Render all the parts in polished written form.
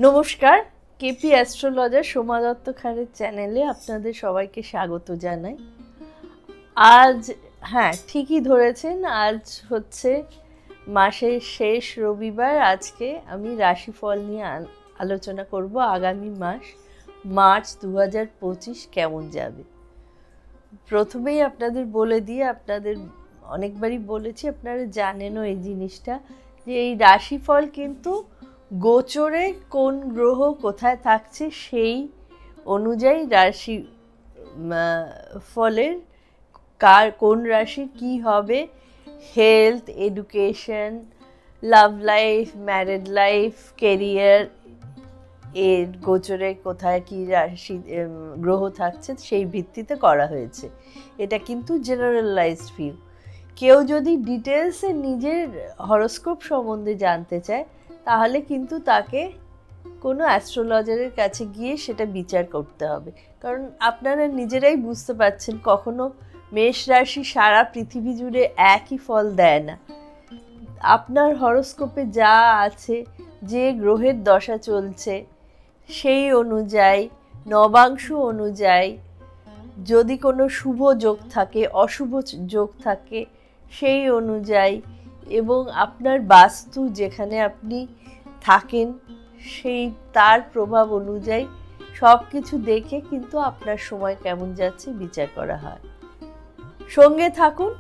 নমস্কার, KP astrologer Soma Dutta খারের চ্যানেলে আপনাদের সবাইকে স্বাগত জানাই। আজ ঠিকই ধরেছেন, আজ হচ্ছে মাসের শেষ রবিবার। আজকে আমি রাশিফল নিয়ে আলোচনা করব। আগামী মাস মার্চ 2025 কেমন যাবে। প্রথমেই আপনাদের বলে দিয়ে, আপনাদের অনেকবারই বলেছি, আপনারা জানেনও এই জিনিসটা, যে এই রাশিফল কিন্তু গোচরে কোন গ্রহ কোথায় থাকছে সেই অনুযায়ী রাশি ফলের কোন রাশি কি হবে, health, education, love life, married life, career, এর গোচরে কোথায় কি রাশি গ্রহ থাকছে সেই ভিত্তিতে করা হয়েছে। এটা কিন্তু জেনারেলাইজড ভিউ। কেউ যদি ডিটেলসে নিজের হরোস্কোপ সম্বন্ধে জানতে চায় তাহলে কিন্তু তাকে কোনো অ্যাস্ট্রোলজারের কাছে গিয়ে সেটা বিচার করতে হবে। কারণ আপনারা নিজেরাই বুঝতে পারছেন, কখনো মেষ রাশি সারা পৃথিবী জুড়ে একই ফল দেয় না। আপনার হরোস্কোপে যা আছে, যে গ্রহের দশা চলছে সেই অনুযায়ী, নবাংশ অনুযায়ী, যদি কোনো শুভ যোগ থাকে, অশুভ যোগ থাকে সেই অনুযায়ী, এবং আপনার বাস্তু যেখানে আপনি থাকেন সেই তার প্রভাব অনুযায়ী সব কিছু দেখে কিন্তু আপনার সময় কেমন যাচ্ছে বিচার করা হয়। সঙ্গে থাকুন।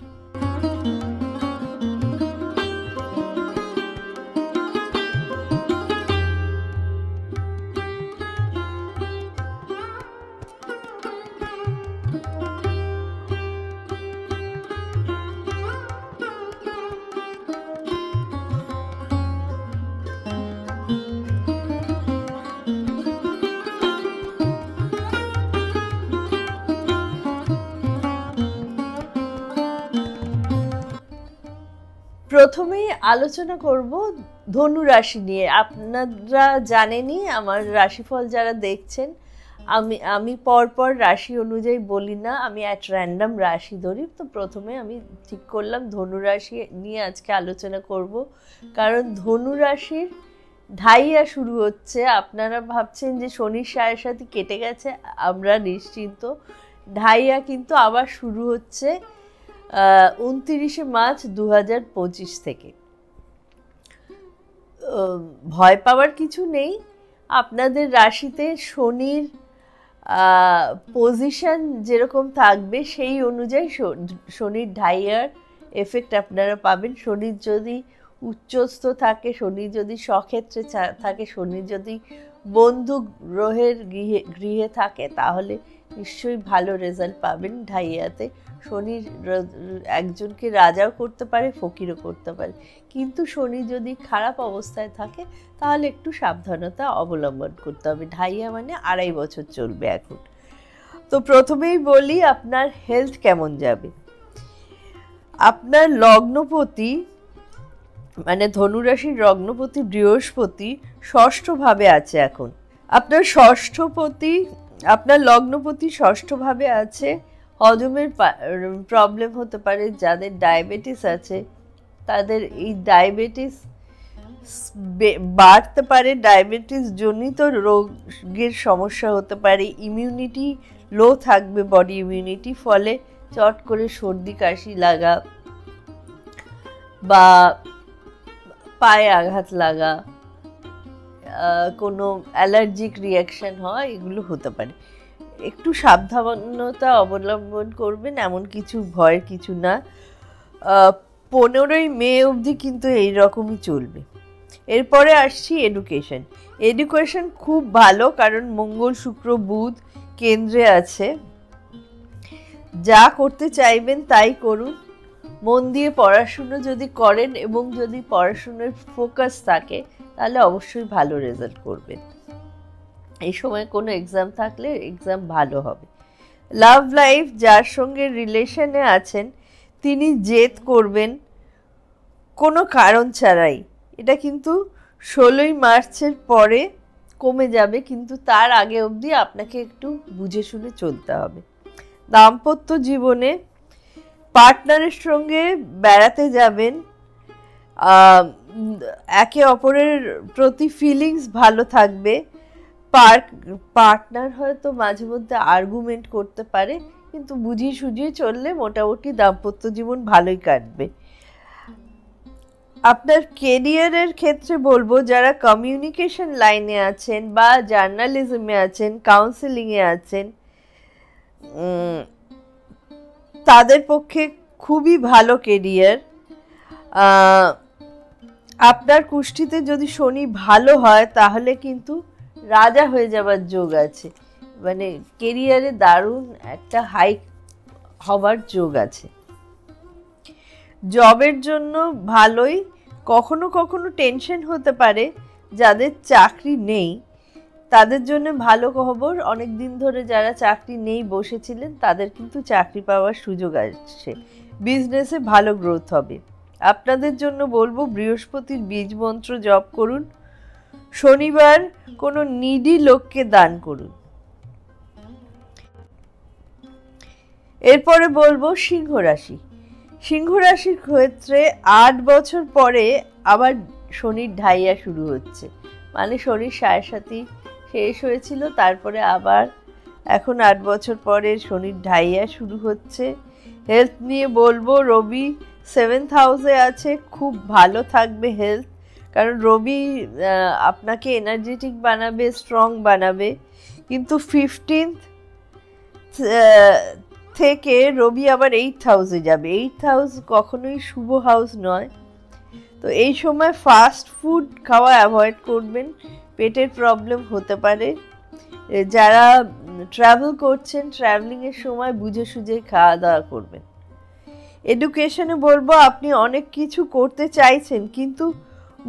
প্রথমেই আলোচনা করব ধনু রাশি নিয়ে। আপনারা জানেনই, আমার রাশিফল যারা দেখছেন, আমি পরপর রাশি অনুযায়ী বলি না, আমি অ্যাট র্যান্ডম রাশি ধরি। তো প্রথমে আমি ঠিক করলাম ধনু রাশি নিয়ে আজকে আলোচনা করব, কারণ ধনু রাশির ঢাইয়া শুরু হচ্ছে। আপনারা ভাবছেন যে শনির সাড়ে কেটে গেছে, আমরা নিশ্চিন্ত। ঢাইয়া কিন্তু আবার শুরু হচ্ছে 29শে মার্চ 2025 থেকে। ভয় পাওয়ার কিছু নেই। আপনাদের রাশিতে শনির পজিশন যেরকম থাকবে সেই অনুযায়ী শনির ঢাইয়ার এফেক্ট আপনারা পাবেন। শনির যদি উচ্চস্থ থাকে, শনি যদি স্বক্ষেত্রে থাকে, শনি যদি বন্ধু গ্রহের গৃহে থাকে, তাহলে নিশ্চয়ই ভালো রেজাল্ট পাবেন ঢাইয়াতে। শনি একজনকে রাজাও করতে পারে, ফকিরও করতে পারে। কিন্তু শনি যদি খারাপ অবস্থায় থাকে তাহলে একটু সাবধানতা অবলম্বন করতে হবে। ঢাইয়া মানে 2.5 বছর চলবে এখন। তো প্রথমেই বলি আপনার হেলথ কেমন যাবে। আপনার লগ্নপতি, মানে ধনুরাশির লগ্নপতি বৃহস্পতি ষষ্ঠভাবে আছে এখন। আপনার লগ্নপতি ষষ্ঠভাবে আছে। হজমের প্রবলেম হতে পারে। যাদের ডায়াবেটিস আছে তাদের এই ডায়াবেটিস বাড়তে পারে, ডায়াবেটিস জনিত রোগের সমস্যা হতে পারে। ইমিউনিটি লো থাকবে, বডি ইমিউনিটি, ফলে চট করে সর্দি কাশি লাগা বা পায়ে আঘাত লাগা, কোনো অ্যালার্জিক রিয়াকশন হয়, এগুলো হতে পারে। একটু সাবধানতা অবলম্বন করবেন, এমন কিছু ভয়ের কিছু না। 15ই মে অবধি কিন্তু এইরকমই চলবে। এরপরে আসছি এডুকেশন খুব ভালো, কারণ মঙ্গল, শুক্র, বুধ কেন্দ্রে আছে। যা করতে চাইবেন তাই করুন। মন দিয়ে পড়াশুনো যদি করেন এবং যদি পড়াশুনোর ফোকাস থাকে তাহলে অবশ্যই ভালো রেজাল্ট করবেন। এই সময় কোনো এক্সাম থাকলে এক্সাম ভালো হবে। লাভ লাইফ, যার সঙ্গে রিলেশনে আছেন তিনি জেদ করবেন কোনো কারণ ছাড়াই। এটা কিন্তু 16ই মার্চের পরে কমে যাবে, কিন্তু তার আগে অবধি আপনাকে একটু বুঝে শুনে চলতে হবে। দাম্পত্য জীবনে পার্টনারের সঙ্গে বেড়াতে যাবেন, একে অপরের প্রতি ফিলিংস ভালো থাকবে। পার্টনার হয়তো মাঝে মধ্যে আর্গুমেন্ট করতে পারে, কিন্তু বুঝিয়ে সুঝিয়ে চললে মোটামুটি দাম্পত্য জীবন ভালোই কাটবে। আপনার কেরিয়ারের ক্ষেত্রে বলবো, যারা কমিউনিকেশন লাইনে আছেন বা জার্নালিজমে আছেন, কাউন্সেলিংয়ে আছেন, তাদের পক্ষে খুবই ভালো কেরিয়ার। আপনার কুষ্ঠিতে যদি শনি ভালো হয় তাহলে কিন্তু রাজা হয়ে যাবার যোগ আছে, মানে কেরিয়ারে দারুণ একটা হাইক হবার যোগ আছে। জবের জন্য ভালোই, কখনো কখনো টেনশন হতে পারে। যাদের চাকরি নেই তাদের জন্য ভালো খবর, অনেক দিন ধরে যারা চাকরি নেই বসেছিলেন তাদের কিন্তু চাকরি পাওয়ার সুযোগ আসছে, বিজনেসে ভালো গ্রোথ হবে। আপনাদের জন্য বলবো বৃহস্পতির বীজ মন্ত্র জপ করুন, শনিবার কোনো নিডি লোককে দান করুন। এরপরে বলবো সিংহ রাশি। সিংহ রাশির ক্ষেত্রে 8 বছর পরে আবার শনির ঢাইয়া শুরু হচ্ছে, মানে শনির 7.5 শেষ হয়েছিল, তারপরে আবার এখন 8 বছর পরে শনির ঢাইয়া শুরু হচ্ছে। হেলথ নিয়ে বলবো রবি 7th হাউসে আছে, খুব ভালো থাকবে হেলথ, কারণ রবি আপনাকে এনার্জেটিক বানাবে, স্ট্রং বানাবে। কিন্তু 15th থেকে রবি আবার 8th হাউসে যাবে। 8th হাউস কখনোই শুভ হাউস নয়, তো এই সময় ফাস্ট ফুড খাওয়া অ্যাভয়েড করবেন, পেটের প্রবলেম হতে পারে। যারা ট্রাভেল করছেন, ট্রাভেলিংয়ের সময় বুঝে সুঝে খাওয়া দাওয়া করবেন। এডুকেশনে বলবো আপনি অনেক কিছু করতে চাইছেন, কিন্তু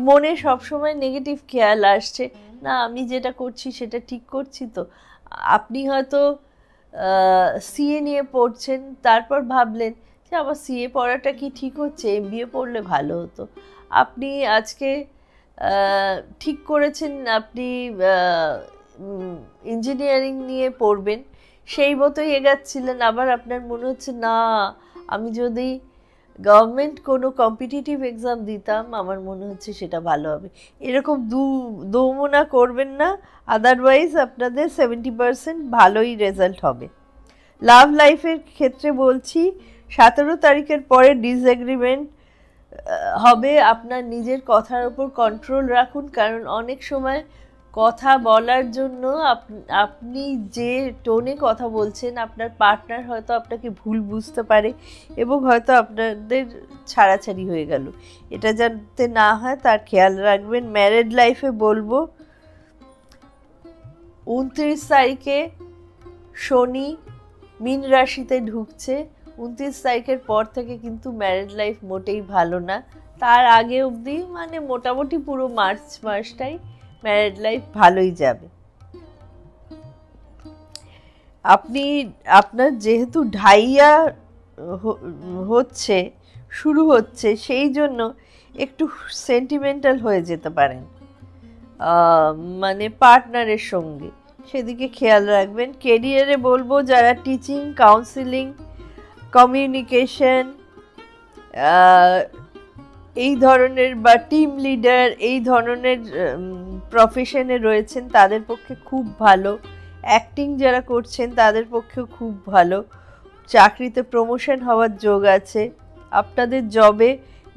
মনে সবসময় নেগেটিভ খেয়াল আসছে, না আমি যেটা করছি সেটা ঠিক করছি তো। আপনি হয়তো সিএ নিয়ে পড়ছেন, তারপর ভাবলেন যে আমার সিএ পড়াটা কি ঠিক হচ্ছে, এমবিএ পড়লে ভালো হতো। আপনি আজকে ঠিক করেছেন আপনি ইঞ্জিনিয়ারিং নিয়ে পড়বেন, সেই মতোই এগাচ্ছিলেন, আবার আপনার মনে হচ্ছে না আমি যদি গভর্নমেন্ট কোনো কম্পিটিটিভ এক্সাম দিতাম আমার মনে হচ্ছে সেটা ভালো হবে। এরকম দোমনা করবেন না, আদারওয়াইজ আপনাদের 70% ভালোই রেজাল্ট হবে। লাভ লাইফের ক্ষেত্রে বলছি 17 তারিখের পরে ডিসএগ্রিমেন্ট হবে, আপনার নিজের কথার উপর কন্ট্রোল রাখুন, কারণ অনেক সময় কথা বলার জন্য আপনি যে টোনে কথা বলছেন আপনার পার্টনার হয়তো আপনাকে ভুল বুঝতে পারে এবং হয়তো আপনাদের ছাড়াছাড়ি হয়ে গেল। এটা যাতে না হয় তার খেয়াল রাখবেন। ম্যারেড লাইফে বলবো 29 তারিখে শনি মীন রাশিতে ঢুকছে, 29 তারিখের পর থেকে কিন্তু ম্যারেড লাইফ মোটেই ভালো না, তার আগে অবধি মানে মোটামুটি পুরো মার্চ মাসটাই ম্যারেড লাইফ ভালোই যাবে। আপনার যেহেতু ঢাইয়া শুরু হচ্ছে, সেই জন্য একটু সেন্টিমেন্টাল হয়ে যেতে পারেন মানে পার্টনারের সঙ্গে, সেদিকে খেয়াল রাখবেন। কেরিয়ারে বলবো যারা টিচিং, কাউন্সিলিং, কমিউনিকেশন এই ধরনের বা টিম লিডার এই ধরনের প্রফেশনে রয়েছেন তাদের পক্ষে খুব ভালো। অ্যাক্টিং যারা করছেন তাদের পক্ষেও খুব ভালো। চাকরিতে প্রমোশন হওয়ার যোগ আছে। আপনাদের জবে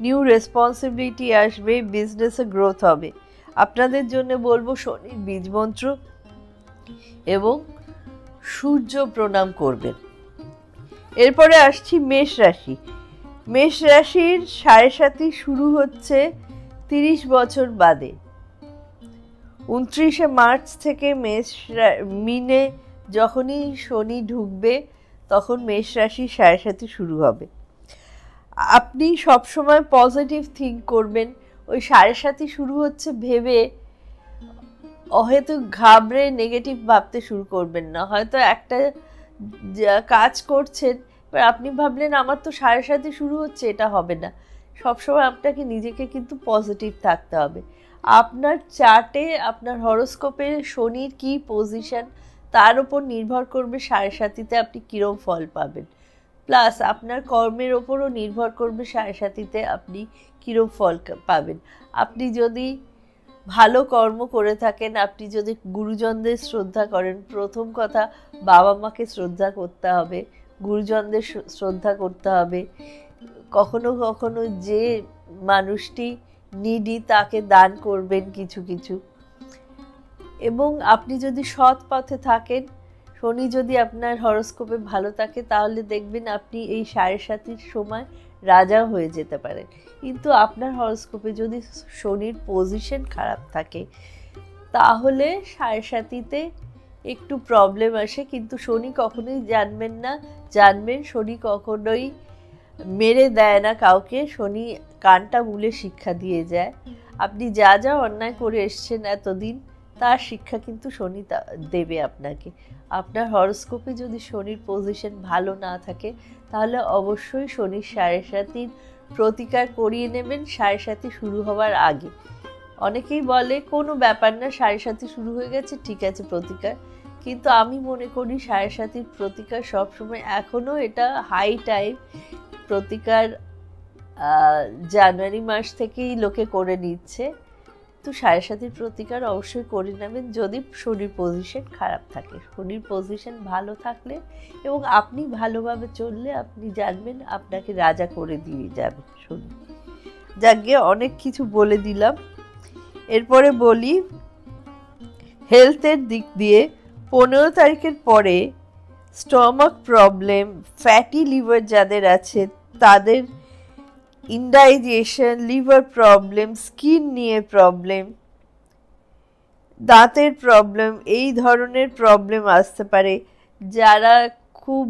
নিউ রেসপন্সিবিলিটি আসবে, বিজনেসে গ্রোথ হবে। আপনাদের জন্য বলবো শনির বীজ মন্ত্র এবং সূর্য প্রণাম করবেন। এরপরে আসছি মেষ রাশি। মেষ রাশির 7.5 শুরু হচ্ছে 30 বছর বাদে। 29শে মার্চ থেকে মিনে যখনই শনি ঢুকবে তখন মেষ রাশির 7.5 শুরু হবে। আপনি সবসময় পজিটিভ থিঙ্ক করবেন। ওই 7.5 শুরু হচ্ছে ভেবে হয়তো ঘাবড়ে নেগেটিভ ভাবতে শুরু করবেন না। হয়তো একটা কাজ করছেন, এবার আপনি ভাবলেন আমার তো 7.5 শুরু হচ্ছে, এটা হবে না। সবসময় আপনাকে নিজেকে কিন্তু পজিটিভ থাকতে হবে। আপনার চার্টে আপনার হরোস্কোপে শনির কী পজিশন তার উপর নির্ভর করবে 7.5তে আপনি কীরকম ফল পাবেন। প্লাস আপনার কর্মের ওপরও নির্ভর করবে সাড়ে আপনি কীরকম ফল পাবেন। আপনি যদি ভালো কর্ম করে থাকেন, আপনি যদি গুরুজনদের শ্রদ্ধা করেন, প্রথম কথা বাবা মাকে শ্রদ্ধা করতে হবে, গুরুজনদের শ্রদ্ধা করতে হবে। কখনো কখনো যে মানুষটি নিডি তাকে দান করবেন কিছু কিছু। এবং আপনি যদি সৎ পথে থাকেন, শনি যদি আপনার হরোস্কোপে ভালো থাকে, তাহলে দেখবেন আপনি এই 7.5 সময় রাজা হয়ে যেতে পারেন। কিন্তু আপনার হরোস্কোপে যদি শনির পজিশন খারাপ থাকে, তাহলে 7.5-তে একটু প্রবলেম আসে। কিন্তু শনি কখনোই জানবেন শনি কখনোই মেরে দেয় না কাউকে, শনি কানটা মুলে শিক্ষা দিয়ে যায়। আপনি যা যা অন্যায় করে এসছেন এতদিন, তার শিক্ষা কিন্তু শনি দেবে আপনাকে। আপনার হরোস্কোপে যদি শনির পজিশন ভালো না থাকে, তাহলে অবশ্যই শনির 7.5 প্রতিকার করিয়ে নেবেন 7.5 শুরু হওয়ার আগে। অনেকেই বলে কোনো ব্যাপার না, 7.5 শুরু হয়ে গেছে, ঠিক আছে প্রতিকার। কিন্তু আমি মনে করি 7.5 প্রতিকার সবসময়, এখনও এটা হাই টাইম। প্রতিকার জানুয়ারি মাস থেকেই লোকে করে নিচ্ছে। তো 7.5 প্রতিকার অবশ্যই করে নেবেন যদি শনির পজিশন খারাপ থাকে। শনির পজিশন ভালো থাকলে এবং আপনি ভালোভাবে চললে, আপনি জানবেন আপনাকে রাজা করে দিয়ে যাবে শনি। যাকে অনেক কিছু বলে দিলাম। এরপরে বলি হেলথের দিক দিয়ে 15 তারিখের পরে স্টমাক প্রবলেম, ফ্যাটি লিভার যাদের আছে তাদের ইনডাইজেশন, লিভার প্রবলেম, স্কিন নিয়ে প্রবলেম, দাঁতের প্রবলেম, এই ধরনের প্রবলেম আসতে পারে। যারা খুব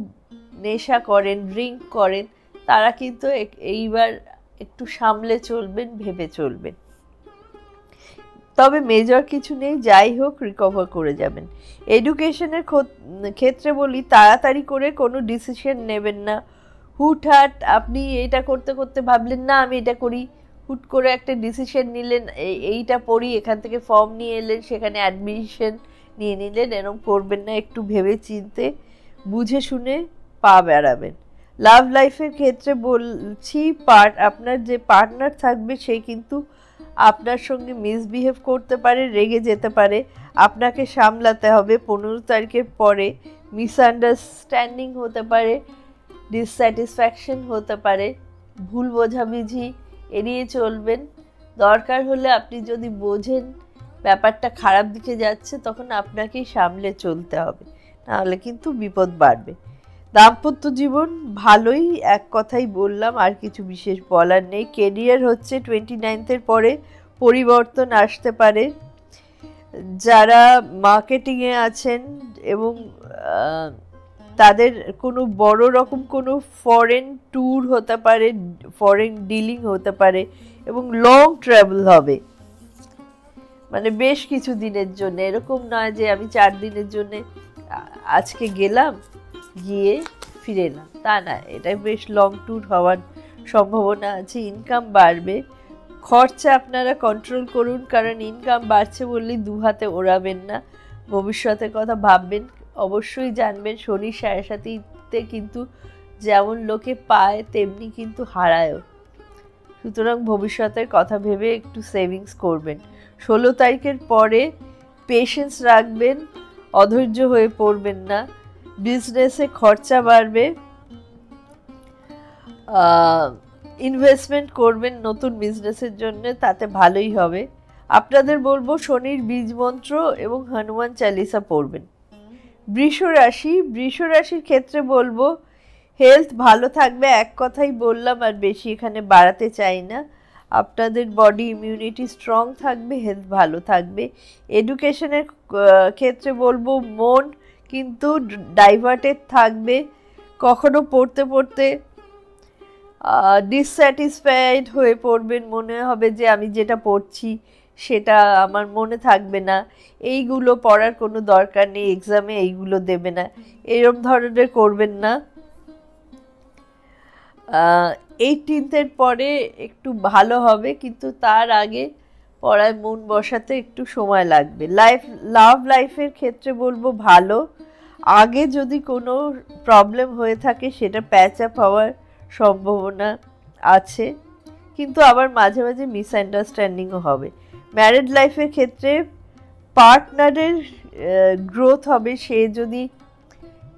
নেশা করেন, ড্রিঙ্ক করেন, তারা কিন্তু এইবার একটু সামলে চলবেন, ভেবে চলবেন। তবে মেজর কিছু নেই, যাই হোক রিকভার করে যাবেন। এডুকেশনের ক্ষেত্রে বলি, তাড়াতাড়ি করে কোনো ডিসিশন নেবেন না। হুটহাট আপনি এটা করতে করতে ভাবলেন না আমি এটা করি, হুট করে একটা ডিসিশন নিলেন, এইটা পড়ি, এখান থেকে ফর্ম নিয়ে এলেন, সেখানে অ্যাডমিশন নিয়ে নিলেন, এরকম করবেন না। একটু ভেবে চিনতে বুঝে শুনে পা বাড়াবেন। লাভ লাইফের ক্ষেত্রে বলছি, আপনার যে পার্টনার থাকবে সে কিন্তু আপনার সঙ্গে মিসবিহেভ করতে পারে, রেগে যেতে পারে, আপনাকে সামলাতে হবে। 15 তারিখের পরে মিসআন্ডারস্ট্যান্ডিং হতে পারে, ডিসস্যাটিসফ্যাকশন হতে পারে, ভুল বোঝাবুঝি এড়িয়ে চলবেন। দরকার হলে আপনি যদি বোঝেন ব্যাপারটা খারাপ দিকে যাচ্ছে, তখন আপনাকেই সামলে চলতে হবে, নাহলে কিন্তু বিপদ বাড়বে। দাম্পত্য জীবন ভালোই, এক কথাই বললাম, আর কিছু বিশেষ বলার নেই। কেরিয়ার হচ্ছে 29-এর পরে পরিবর্তন আসতে পারে। যারা মার্কেটিংয়ে আছেন এবং তাদের কোনো বড় রকম কোনো ফরেন ট্যুর হতে পারে, ফরেন ডিলিং হতে পারে এবং লং ট্রাভেল হবে, মানে বেশ কিছু দিনের জন্য। এরকম নয় যে আমি 4 দিনের জন্য আজকে গেলাম, গিয়ে ফিরে এলাম, তা না। এটা বেশ লং ট্যুর হওয়ার সম্ভাবনা আছে। ইনকাম বাড়বে, খরচা আপনারা কন্ট্রোল করুন, কারণ ইনকাম বাড়ছে বললেই দু হাতে ওড়াবেন না, ভবিষ্যতের কথা ভাববেন। অবশ্যই জানবেন শনি 7.5-তে কিন্তু যেমন লোকে পায় তেমনি কিন্তু হারায়ও, সুতরাং ভবিষ্যতের কথা ভেবে একটু সেভিংস করবেন। 16 তারিখের পরে পেশেন্স রাখবেন, অধৈর্য হয়ে পড়বেন না। বিজনেসে খরচা বাড়বে, ইনভেস্টমেন্ট করবেন নতুন বিজনেসের জন্য, তাতে ভালোই হবে। আপনাদের বলবো শনির বীজ মন্ত্র এবং হনুমান চালিসা পড়বেন। বৃষ রাশির ক্ষেত্রে বলবো হেলথ ভালো থাকবে, এক কথাই বললাম, আর বেশি এখানে বাড়াতে চাই না। আপনাদের বডি ইমিউনিটি স্ট্রং থাকবে, হেলথ ভালো থাকবে। এডুকেশনের ক্ষেত্রে বলবো মন কিন্তু ডাইভার্টেড থাকবে, কখনো পড়তে পড়তে ডিসস্যাটিসফাইড হয়ে পড়বেন, মনে হবে যে আমি যেটা পড়ছি সেটা আমার মনে থাকবে না, এইগুলো পড়ার কোনো দরকার নেই, এক্সামে এইগুলো দেবে না, এরম ধরনের করবেন না। 18-এর পরে একটু ভালো হবে, কিন্তু তার আগে পড়ায় মন বসাতে একটু সময় লাগবে। লাভ লাইফের ক্ষেত্রে বলবো ভালো, আগে যদি কোনো প্রবলেম হয়ে থাকে সেটা প্যাচ আপ হওয়ার সম্ভাবনা আছে, কিন্তু আবার মাঝে মাঝে মিসআন্ডারস্ট্যান্ডিংও হবে। ম্যারিড লাইফের ক্ষেত্রে পার্টনারের গ্রোথ হবে, সে যদি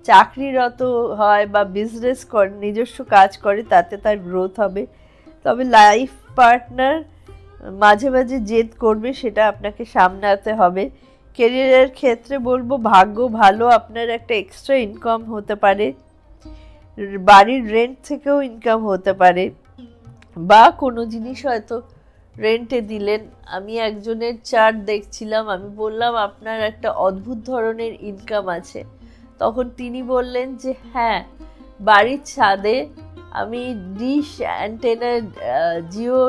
চাকরিরত হয় বা বিজনেস করে, নিজস্ব কাজ করে, তাতে তার গ্রোথ হবে। তবে লাইফ পার্টনার মাঝে মাঝে জেদ করবে, সেটা আপনাকে সামলাতে হবে। কেরিয়ারের ক্ষেত্রে বলবো ভাগ্য ভালো, আপনার একটা এক্সট্রা ইনকাম হতে পারে, বাড়ির রেন্ট থেকেও ইনকাম হতে পারে, বা কোনো জিনিস হয়তো রেন্টে দিলেন। আমি একজনের চার্ট দেখছিলাম, আমি বললাম আপনার একটা অদ্ভুত ধরনের ইনকাম আছে, তখন তিনি বললেন যে হ্যাঁ, বাড়ির ছাদে আমি ডিশ অ্যান্টেনা জিও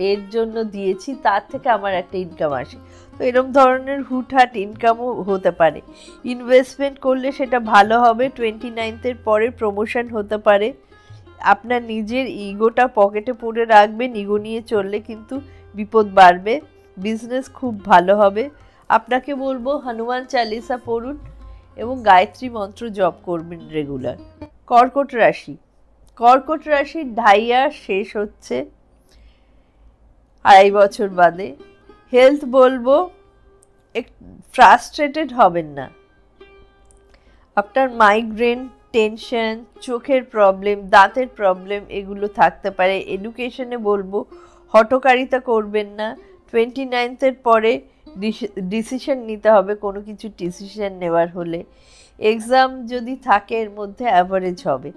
এর জন্য দিয়েছি, তার থেকে আমার একটা ইনকাম আসে। তো এরকম ধরনের হুটহাট ইনকামও হতে পারে। ইনভেস্টমেন্ট করলে সেটা ভালো হবে। 29th পরে প্রমোশন হতে পারে। আপনার নিজের ইগোটা পকেটে পুরে রাখবেন, ইগো নিয়ে চললে কিন্তু বিপদ বাড়বে। বিজনেস খুব ভালো হবে। আপনাকে বলবো হনুমান চালিসা পড়ুন এবং গায়ত্রী মন্ত্র জপ করবেন রেগুলার। কর্কট রাশি, কর্কট রাশির ঢাইয়া শেষ হচ্ছে 2.5 বছর বাদে। হেলথ বলবো ফ্রাস্ট্রেটেড হবেন না। আপনার মাইগ্রেন, টেনশন, চোখের প্রবলেম, দাঁতের প্রবলেম এগুলো থাকতে পারে। এডুকেশনে বলবো হঠকারিতা করবেন না। 29th পরে ডিসিশন নিতে হবে কোনো কিছু ডিসিশন নেওয়ার হলে। এক্সাম যদি থাকে এর মধ্যে অ্যাভারেজ হবে।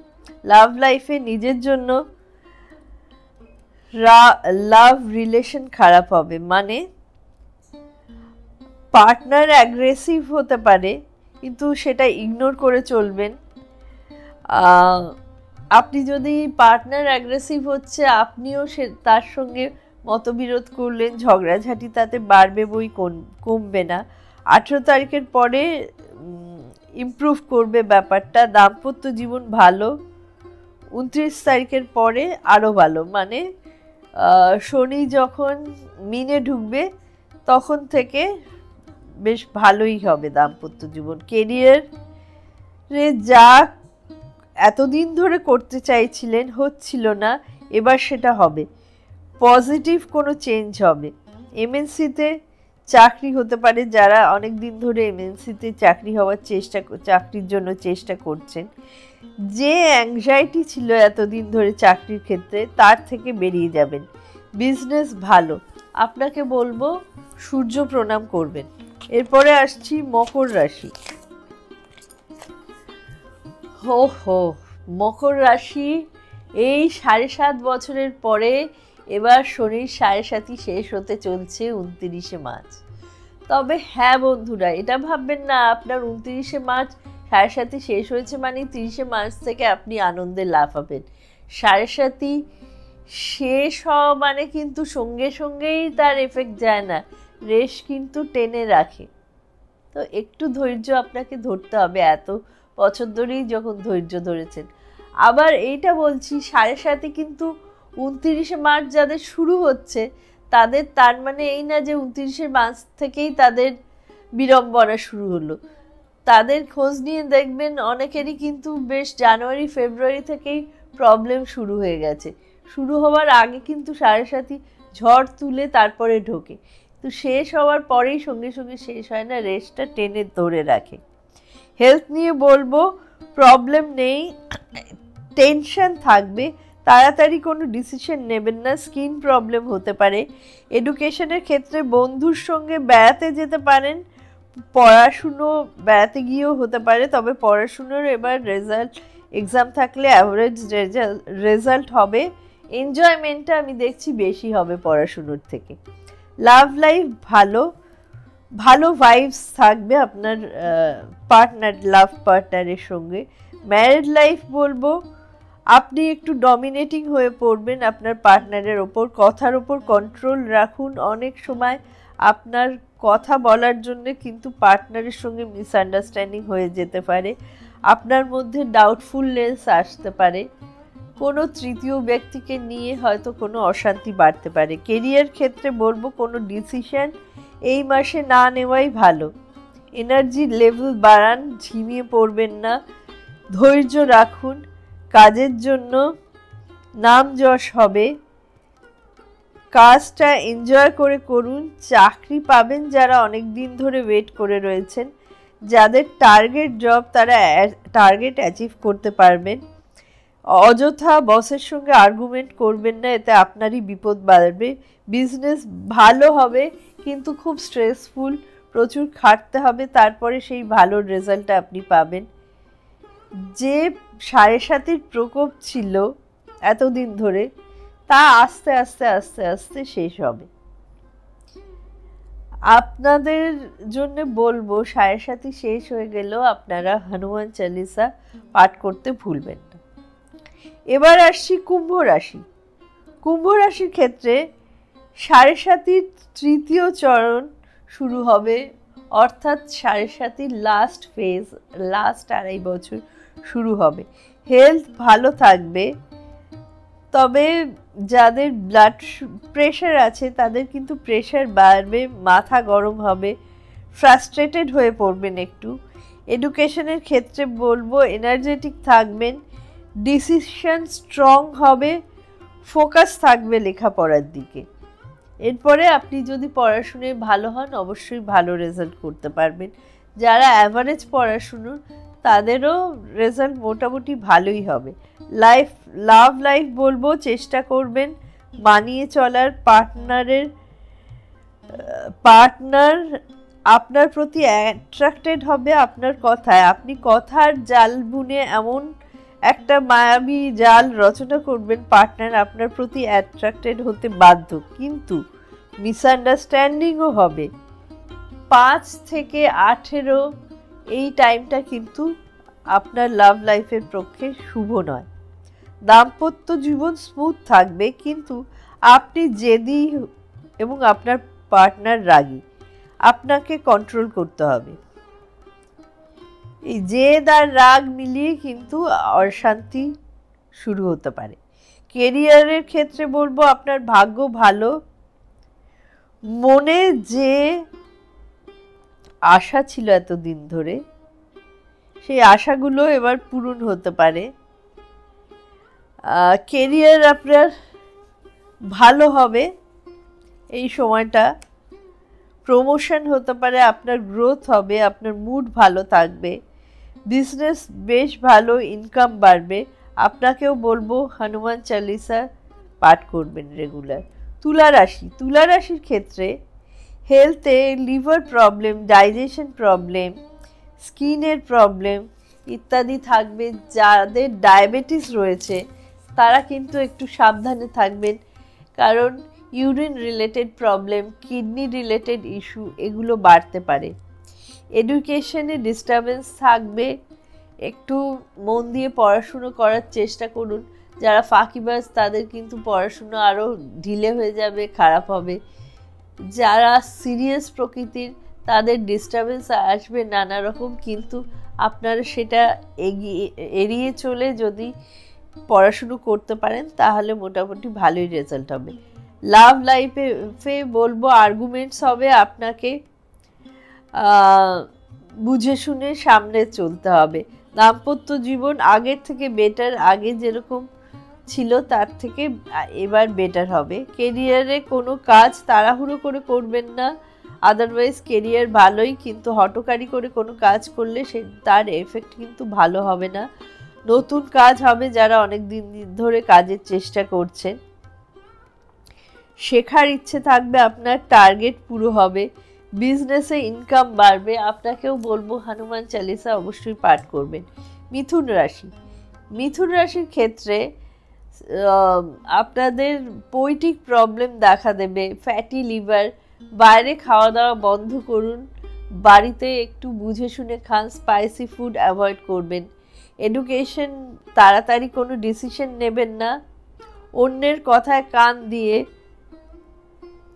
লাভ লাইফে নিজের জন্য লাভ রিলেশন খারাপ হবে, মানে পার্টনার অ্যাগ্রেসিভ হতে পারে, কিন্তু সেটা ইগনোর করে চলবেন। আপনি যদি পার্টনার অ্যাগ্রেসিভ হচ্ছে, আপনিও তার সঙ্গে মতবিরোধ করলেন, ঝগড়াঝাটি তাতে বাড়বে বই কমবে না। 18 তারিখের পরে ইমপ্রুভ করবে ব্যাপারটা। দাম্পত্য জীবন ভালো। 29 তারিখের পরে আরও ভালো, মানে শনি যখন মিনে ঢুকবে তখন থেকে বেশ ভালোই হবে দাম্পত্য জীবন। কেরিয়ারে যা এতদিন ধরে করতে চাইছিলেন হচ্ছিল না, এবার সেটা হবে। পজিটিভ কোনো চেঞ্জ হবে। এমএনসিতে চাকরি হতে পারে, যারা অনেক দিন ধরে এমএনসিতে চাকরি হওয়ার চাকরির জন্য চেষ্টা করছেন। যে অ্যাংজাইটি ছিল এতদিন ধরে চাকরির ক্ষেত্রে, তার থেকে বেরিয়ে যাবেন। বিজনেস ভালো। আপনাকে বলবো সূর্য প্রণাম করবেন। এরপরে আসছি মকর রাশি। মকর রাশি এই 7.5 বছরের পরে এবার শনির 7.5 শেষ হতে চলছে 29শে মার্চ। তবে হ্যাঁ বন্ধুরা, এটা ভাববেন না আপনার 29শে মার্চ 7.5 শেষ হয়েছে মানে 30শে মার্চ থেকে আপনি আনন্দে লাফাবেন। 7.5 শেষ হওয়া মানে কিন্তু সঙ্গে সঙ্গেই তার এফেক্ট যায় না, রেশ কিন্তু টেনে রাখে। তো একটু ধৈর্য আপনাকে ধরতে হবে, এত বছর ধরেই যখন ধৈর্য ধরেছেন। আবার এইটা বলছি 7.5 কিন্তু 29শে মার্চ যাদের শুরু হচ্ছে তাদের, তার মানে এই না যে 29শে মার্চ থেকেই তাদের বিড়ম্বনা শুরু হলো। তাদের খোঁজ নিয়ে দেখবেন অনেকেরই কিন্তু বেশ জানুয়ারি ফেব্রুয়ারি থেকেই প্রবলেম শুরু হয়ে গেছে। শুরু হওয়ার আগে কিন্তু 7.5 ঝড় তুলে তারপরে ঢোকে, তো শেষ হওয়ার পরেই সঙ্গে সঙ্গে শেষ হয় না, রেস্টটা টেনে ধরে রাখে। হেলথ নিয়ে বলবো প্রবলেম নেই, টেনশন থাকবে, তাড়াতাড়ি কোনো ডিসিশন নেবেন না, স্কিন প্রবলেম হতে পারে। এডুকেশনের ক্ষেত্রে বন্ধুর সঙ্গে বেড়াতে যেতে পারেন, পড়াশুনো বেড়াতে গিয়েও হতে পারে, তবে পড়াশুনোর এবার রেজাল্ট, এক্সাম থাকলে অ্যাভারেজ রেজাল্ট হবে। এনজয়মেন্টটা আমি দেখছি বেশি হবে পড়াশুনোর থেকে। লাভ লাইফ ভালো, ভালো ভাইবস থাকবে আপনার পার্টনার, লাভ পার্টনারের সঙ্গে। ম্যারিড লাইফ বলবো আপনি একটু ডমিনেটিং হয়ে পড়বেন আপনার পার্টনারের ওপর, কথার ওপর কন্ট্রোল রাখুন। অনেক সময় আপনার কথা বলার জন্য কিন্তু পার্টনারের সঙ্গে মিসআন্ডারস্ট্যান্ডিং হয়ে যেতে পারে, আপনার মধ্যে ডাউটফুলনেস আসতে পারে, কোনো তৃতীয় ব্যক্তিকে নিয়ে হয়তো কোনো অশান্তি বাড়তে পারে। কেরিয়ার ক্ষেত্রে বলবো কোনো ডিসিশন এই মাসে না নেওয়াই ভালো। এনার্জি লেভেল বাড়ান, ঝিমিয়ে পড়বেন না, ধৈর্য রাখুন, কাজের জন্য নাম যশ হবে, কাজটা এনজয় করে করুন, চাকরি পাবেন যারা অনেক দিন ধরে ওয়েট করে রয়েছেন, যাদের টার্গেট জব তারা টার্গেট অ্যাচিভ করতে পারবেন, অযথা বসের সঙ্গে আর্গুমেন্ট করবেন না, এতে আপনারই বিপদ বাড়বে, বিজনেস ভালো হবে কিন্তু খুব স্ট্রেসফুল, প্রচুর খাটতে হবে, তারপরে সেই ভালো রেজাল্টটা আপনি পাবেন। যে 7.5 প্রকোপ ছিল এতদিন ধরে তা আস্তে আস্তে আস্তে আস্তে শেষ হবে। আপনাদের জন্য বলবো 7.5 শেষ হয়ে গেলেও আপনারা হনুমান চালিসা পাঠ করতে ভুলবেন না। এবার আসছি কুম্ভ রাশি। কুম্ভ রাশির ক্ষেত্রে 7.5 তৃতীয় চরণ শুরু হবে, অর্থাৎ 7.5 লাস্ট ফেজ, লাস্ট 2.5 বছর শুরু হবে। হেলথ ভালো থাকবে, তবে যাদের ব্লাড প্রেশার আছে তাদের কিন্তু প্রেশার বাড়বে, মাথা গরম হবে, ফ্রাস্ট্রেটেড হয়ে পড়বেন একটু। এডুকেশনের ক্ষেত্রে বলবো এনার্জেটিক থাকবেন, ডিসিশন স্ট্রং হবে, ফোকাস থাকবে লেখাপড়ার দিকে। এরপরে আপনি যদি পড়াশুনোয় ভালো হন অবশ্যই ভালো রেজাল্ট করতে পারবেন। যারা অ্যাভারেজ পড়াশুনো তাদেরও রেজাল্ট মোটামুটি ভালোই হবে। লাভ লাইফ বলবো চেষ্টা করবেন মানিয়ে চলার, পার্টনার আপনার প্রতি অ্যাট্রাক্টেড হবে আপনার কথায়, আপনি কথার জাল বুনে এমন একটা মায়াবী জাল রচনা করবেন পার্টনার আপনার প্রতি অ্যাট্রাক্টেড হতে বাধ্য, কিন্তু মিসআন্ডারস্ট্যান্ডিংও হবে। 5 থেকে 18 এই টাইমটা কিন্তু আপনার লাভ লাইফের পক্ষে শুভ নয়। দাম্পত্য জীবন স্মুথ থাকবে, কিন্তু আপনি জেদি এবং আপনার পার্টনার রাগী, আপনাকে কন্ট্রোল করতে হবে। এই জেদ আর রাগ মিলিয়ে কিন্তু অশান্তি শুরু হতে পারে। কেরিয়ারের ক্ষেত্রে বলবো আপনার ভাগ্য ভালো, মনে যে আশা ছিল এতদিন ধরে সেই আশাগুলো এবার পূরণ হতে পারে। কেরিয়ার আপনার ভালো হবে এই সময়টা, প্রমোশন হতে পারে, আপনার গ্রোথ হবে, আপনার মুড ভালো থাকবে, বিজনেস বেশ ভালো, ইনকাম বাড়বে। আপনাকেও বলবো হনুমান চালিসা পাঠ করবেন রেগুলার। তুলা রাশির ক্ষেত্রে হেলথে লিভার প্রবলেম, ডাইজেশন প্রবলেম, স্কিনের প্রবলেম ইত্যাদি থাকবে। যাদের ডায়াবেটিস রয়েছে তারা কিন্তু একটু সাবধানে থাকবেন, কারণ urine related problem, kidney related issue এগুলো বাড়তে পারে। এডুকেশনে ডিস্টারবেন্স থাকবে, একটু মন দিয়ে পড়াশুনো করার চেষ্টা করুন। যারা ফাঁকিবাজ তাদের কিন্তু পড়াশুনো আরও ঢিলে হয়ে যাবে, খারাপ হবে। যারা সিরিয়াস প্রকৃতির তাদের ডিস্টারবেন্স আসবে নানা রকম, কিন্তু আপনারা সেটা এড়িয়ে চলে যদি পড়াশুনো করতে পারেন তাহলে মোটামুটি ভালোই রেজাল্ট হবে। লাভ লাইফে বলবো আর্গুমেন্টস হবে, আপনাকে বুঝে শুনে সামনে চলতে হবে। দাম্পত্য জীবন আগের থেকে বেটার, আগে যেরকম ছিল তার থেকে এবার বেটার হবে। কেরিয়ারে কোনো কাজ তাড়াহুড়ো করে করবেন না, আদারওয়াইজ কেরিয়ার ভালোই, কিন্তু হঠকারি করে কোনো কাজ করলে তার এফেক্ট কিন্তু ভালো হবে না। নতুন কাজ হবে যারা অনেক দিন ধরে কাজের চেষ্টা করছেন, শেখার ইচ্ছে থাকবে, আপনার টার্গেট পুরো হবে, বিজনেসে ইনকাম বাড়বে। আপনাকেও বলবো হনুমান চালিসা অবশ্যই পাঠ করবেন। মিথুন রাশির ক্ষেত্রে আপনাদের পোয়েটিক প্রবলেম দেখা দেবে, ফ্যাটি লিভার, বাইরে খাওয়া দাওয়া বন্ধ করুন, বাড়িতে একটু বুঝে শুনে খান, স্পাইসি ফুড অ্যাভয়েড করবেন। এডুকেশন তাড়াতাড়ি কোনো ডিসিশন নেবেন না, অন্যের কথায় কান দিয়ে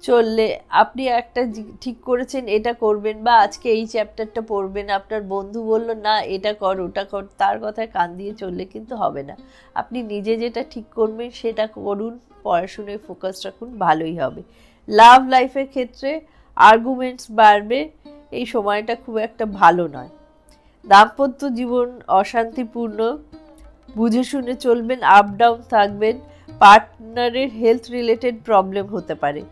চললে আপনি একটা ঠিক করেছেন এটা করবেন বা আজকে এই চ্যাপ্টারটা পড়বেন, আপনার বন্ধু বলল না এটা কর ওটা কর, তার কথায় কান দিয়ে চললে কিন্তু হবে না। আপনি নিজে যেটা ঠিক করবেন সেটা করুন, পড়াশোনায় ফোকাস রাখুন, ভালোই হবে। লাভ লাইফের ক্ষেত্রে আর্গুমেন্টস বাড়বে, এই সময়টা খুব একটা ভালো নয়। দাম্পত্য জীবন অশান্তিপূর্ণ, বুঝে শুনে চলবেন, আপ ডাউন থাকবেন, পার্টনারের হেলথ রিলেটেড প্রবলেম হতে পারে,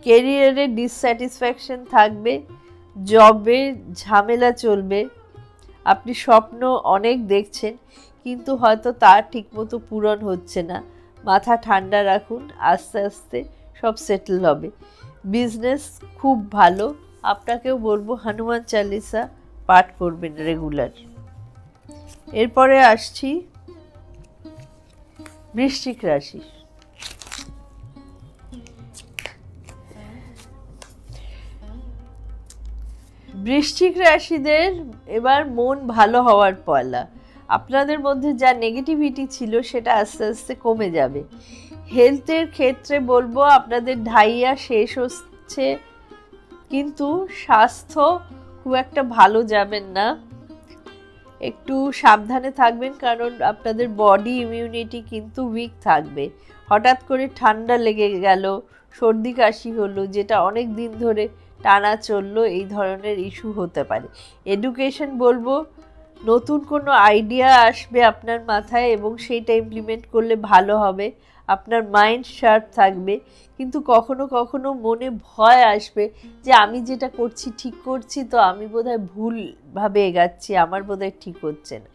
কেরিয়ারে ডিসস্যাটিসফ্যাকশন থাকবে, জবে ঝামেলা চলবে, আপনি স্বপ্ন অনেক দেখছেন কিন্তু হয়তো তা ঠিকমতো পূরণ হচ্ছে না, মাথা ঠান্ডা রাখুন, আস্তে আস্তে সব সেটেল হবে। বিজনেস খুব ভালো, আপনাকেও বলবো হনুমান চালিসা পাঠ করবেন রেগুলার। এরপরে আসছি বৃশ্চিক রাশি। বৃশ্চিক রাশিদের এবার মন ভালো হওয়ার পালা। আপনাদের মধ্যে যা নেগেটিভিটি ছিল সেটা আস্তে আস্তে কমে যাবে। হেলথের ক্ষেত্রে বলবো আপনাদের ঢাইয়া শেষ হচ্ছে, কিন্তু স্বাস্থ্য খুব একটা ভালো যাবেন না, একটু সাবধানে থাকবেন, কারণ আপনাদের বডি ইমিউনিটি কিন্তু উইক থাকবে। হঠাৎ করে ঠান্ডা লেগে গেল, সর্দি কাশি হলো, যেটা অনেক দিন ধরে টানা চললো, এই ধরনের ইস্যু হতে পারে। এডুকেশন বলবো নতুন কোনো আইডিয়া আসবে আপনার মাথায় এবং সেইটা ইমপ্লিমেন্ট করলে ভালো হবে, আপনার মাইন্ড শার্প থাকবে, কিন্তু কখনো কখনো মনে ভয় আসবে যে আমি যেটা করছি ঠিক করছি তো, আমি বোধহয় ভুলভাবে এগাচ্ছি, আমার বোধহয় ঠিক হচ্ছে না।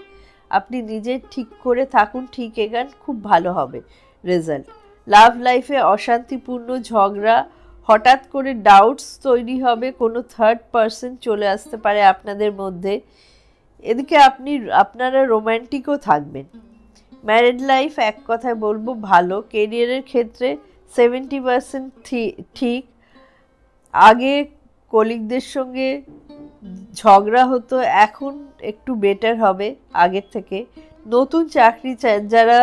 আপনি নিজে ঠিক করে থাকুন, ঠিক এগান, খুব ভালো হবে রেজাল্ট। লাভ লাইফে অশান্তিপূর্ণ ঝগড়া, হঠাৎ করে ডাউটস তৈরি হবে, কোনো থার্ড পারসন চলে আসতে পারে আপনাদের মধ্যে। এদিকে আপনারা রোম্যান্টিকও থাকবেন। ম্যারিড লাইফ এক কথায় বলবো ভালো। কেরিয়ারের ক্ষেত্রে 70% ঠিক। আগে কলিগদের সঙ্গে ঝগড়া হতো, এখন একটু বেটার হবে আগের থেকে। নতুন চাকরি যারা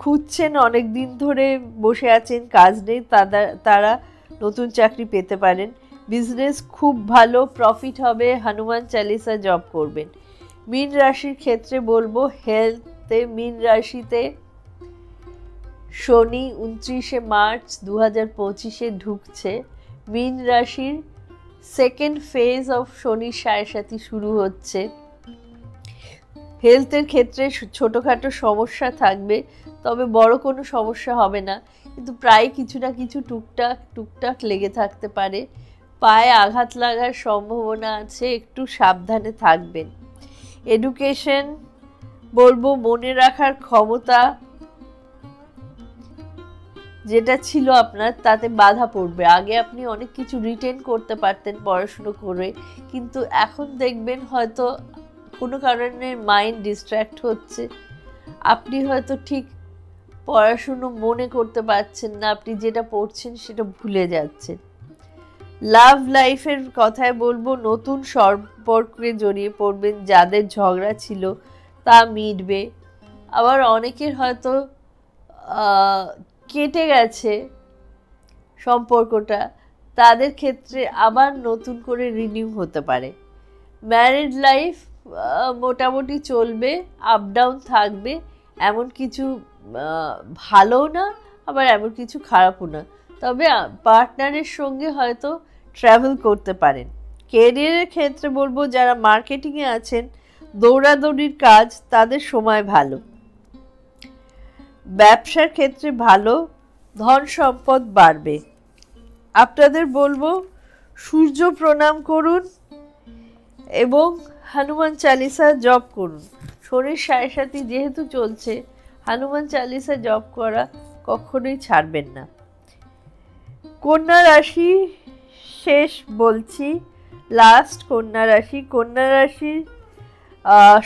খুঁজছেন, অনেক দিন ধরে বসে আছেন, কাজ নেই, তারা নতুন চাকরি পেতে পারেন। বিজনেস খুব ভালো, প্রফিট হবে, হনুমান চালিসা জপ করবেন। মীন রাশির ক্ষেত্রে বলবো হেলথে, মীন রাশিতে শনি 29শে মার্চ 2025 ঢুকছে। মীন রাশির সেকেন্ড ফেজ অফ শনির সাড়ে শুরু হচ্ছে। হেলথের ক্ষেত্রে ছোটোখাটো সমস্যা থাকবে, তবে বড় কোনো সমস্যা হবে না, কিন্তু প্রায় কিছু না কিছু টুকটাক লেগে থাকতে পারে। পায়ে আঘাত লাগার সম্ভাবনা আছে, একটু সাবধানে থাকবেন। এডুকেশন বলবো মনে রাখার ক্ষমতা যেটা ছিল আপনার, তাতে বাধা পড়বে। আগে আপনি অনেক কিছু রিটেন করতে পারতেন পড়াশুনো করে, কিন্তু এখন দেখবেন হয়তো কোনো কারণে মাইন্ড ডিস্ট্র্যাক্ট হচ্ছে, আপনি হয়তো ঠিক পড়াশুনো মনে করতে পারছেন না, আপনি যেটা পড়ছেন সেটা ভুলে যাচ্ছেন। লাভ লাইফের কথায় বলবো নতুন সম্পর্কে জড়িয়ে পড়বেন, যাদের ঝগড়া ছিল তা মিটবে। আবার অনেকের হয়তো কেটে গেছে সম্পর্কটা, তাদের ক্ষেত্রে আবার নতুন করে রিনিউ হতে পারে। ম্যারিড লাইফ মোটামুটি চলবে, আপ ডাউন থাকবে, এমন কিছু ভালোও না, আবার এমন কিছু খারাপও না, তবে পার্টনারের সঙ্গে হয়তো ট্রাভেল করতে পারেন। কেরিয়ারের ক্ষেত্রে বলবো যারা মার্কেটিংয়ে আছেন, দৌড়াদৌড়ির কাজ, তাদের সময় ভালো। ব্যবসার ক্ষেত্রে ভালো, ধন সম্পদ বাড়বে। আপনাদের বলবো সূর্য প্রণাম করুন এবং হনুমান চালিসা জপ করুন। শনির সাড়ে যেহেতু চলছে, হনুমান চালিসা জপ করা কখনোই ছাড়বেন না। কন্যা রাশি শেষ বলছি, লাস্ট কন্যা রাশি। কন্যা রাশির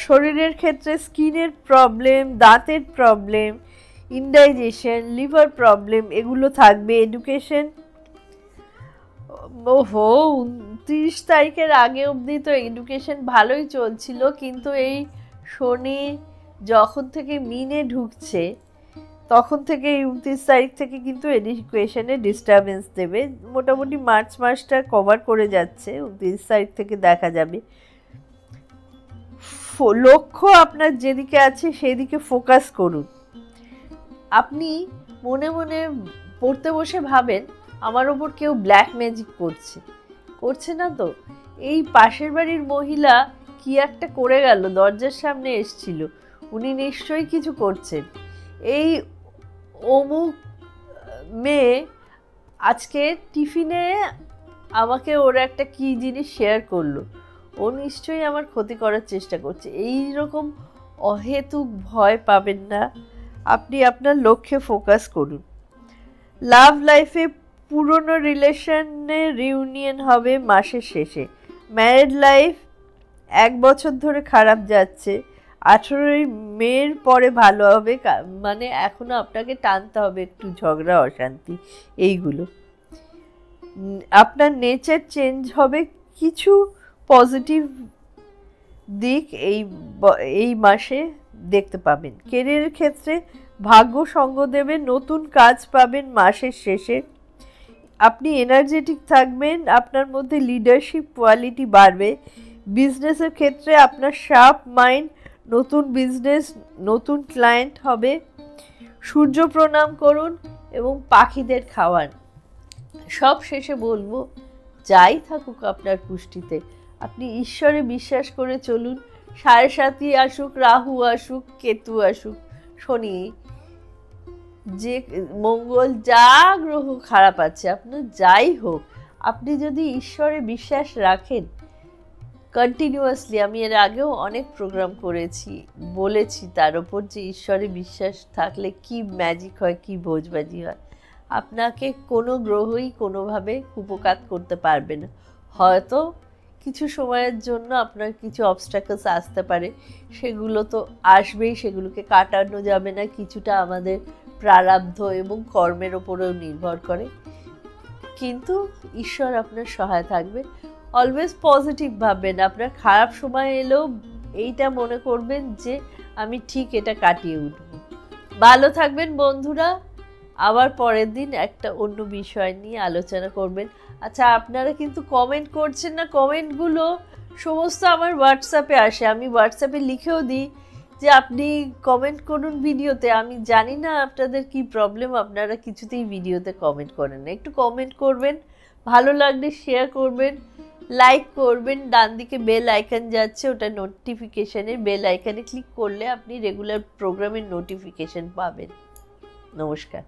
শরীরের ক্ষেত্রে স্কিনের প্রবলেম, দাঁতের প্রবলেম, ইনডাইজেশন, লিভার প্রবলেম এগুলো থাকবে। এডুকেশন 29 তারিখের আগে অবধি তো এডুকেশন ভালোই চলছিল, কিন্তু এই শনি যখন থেকে মিনে ঢুকছে তখন থেকে 29 তারিখ থেকে কিন্তু এডুকেশনে ডিস্টারবেন্স দেবে। মোটামুটি মার্চ মাসটা কভার করে যাচ্ছে, 29 তারিখ থেকে দেখা যাবে। লক্ষ্য আপনার যেদিকে আছে সেদিকে ফোকাস করুন। আপনি মনে মনে পড়তে বসে ভাবেন আমার ওপর কেউ ব্ল্যাক ম্যাজিক করছে না তো, এই পাশের বাড়ির মহিলা কি একটা করে গেল, দরজার সামনে এসছিল, উনি নিশ্চয়ই কিছু করছেন। এই অমুক মেয়ে আজকে টিফিনে আমাকে ওর একটা কি জিনিস শেয়ার করলো, ও নিশ্চয়ই আমার ক্ষতি করার চেষ্টা করছে। এই রকম অহেতুক ভয় পাবেন না, আপনি আপনার লক্ষ্যে ফোকাস করুন। লাভ লাইফে পুরনো রিলেশনে রিউনিয়ন হবে মাসের শেষে। ম্যারিড লাইফ 1 বছর ধরে খারাপ যাচ্ছে, 18ই মের পরে ভালো হবে, মানে এখনো আপনাকে টানতে হবে একটু ঝগড়া অশান্তি এইগুলো। আপনার নেচার চেঞ্জ হবে, কিছু পজিটিভ দিক এই মাসে দেখতে পাবেন। কেরিয়ারের ক্ষেত্রে ভাগ্য সঙ্গ দেবে, নতুন কাজ পাবেন মাসের শেষে। আপনি এনার্জেটিক থাকবেন, আপনার মধ্যে লিডারশিপ কোয়ালিটি বাড়বে। বিজনেসের ক্ষেত্রে আপনার শার্প মাইন্ড, নতুন বিজনেস, নতুন ক্লায়েন্ট হবে। সূর্য প্রণাম করুন এবং পাখিদের খাওয়ান। সব শেষে বলবো, যাই থাকুক আপনার কুষ্টিতে, আপনি ঈশ্বরে বিশ্বাস করে চলুন। 7.5 আসুক, রাহু আসুক, কেতু আসুক, শনি, যে মঙ্গল, যা গ্রহ খারাপ আছে, আপনার যাই হোক, আপনি যদি ঈশ্বরে বিশ্বাস রাখেন কন্টিনিউয়াসলি, আমি এর আগেও অনেক প্রোগ্রাম করেছি, বলেছি তার ওপর যে ঈশ্বরে বিশ্বাস থাকলে কি ম্যাজিক হয়, কি ভোজবাজি হয়। আপনাকে কোনো গ্রহই কোনোভাবে কুপকাত করতে পারবে না। হয়তো কিছু সময়ের জন্য আপনার কিছু অবস্ট্যাকলস আসতে পারে, সেগুলো তো আসবেই, সেগুলোকে কাটানো যাবে না। কিছুটা আমাদের প্রারব্ধ এবং কর্মের ওপরেও নির্ভর করে, কিন্তু ঈশ্বর আপনার সহায় থাকবে। অলওয়েজ পজিটিভ ভাববেন। আপনার খারাপ সময় এলেও এইটা মনে করবেন যে আমি ঠিক এটা কাটিয়ে উঠব। ভালো থাকবেন বন্ধুরা। আবার পরের দিন একটা অন্য বিষয় নিয়ে আলোচনা করবেন। আচ্ছা, আপনারা কিন্তু কমেন্ট করছেন না। কমেন্টগুলো সমস্ত আমার হোয়াটসঅ্যাপে আসে, আমি হোয়াটসঅ্যাপে লিখেও দিই যে আপনি কমেন্ট করুন ভিডিওতে। আমি জানি না আপনাদের কি প্রবলেম, আপনারা কিছুতেই ভিডিওতে কমেন্ট করেন না। একটু কমেন্ট করবেন, ভালো লাগলে শেয়ার করবেন, লাইক করবেন। ডান দিকে বেল আইকন যাচ্ছে, ওটা নোটিফিকেশানের, বেল আইকনে ক্লিক করলে আপনি রেগুলার প্রোগ্রামের নোটিফিকেশান পাবেন। নমস্কার।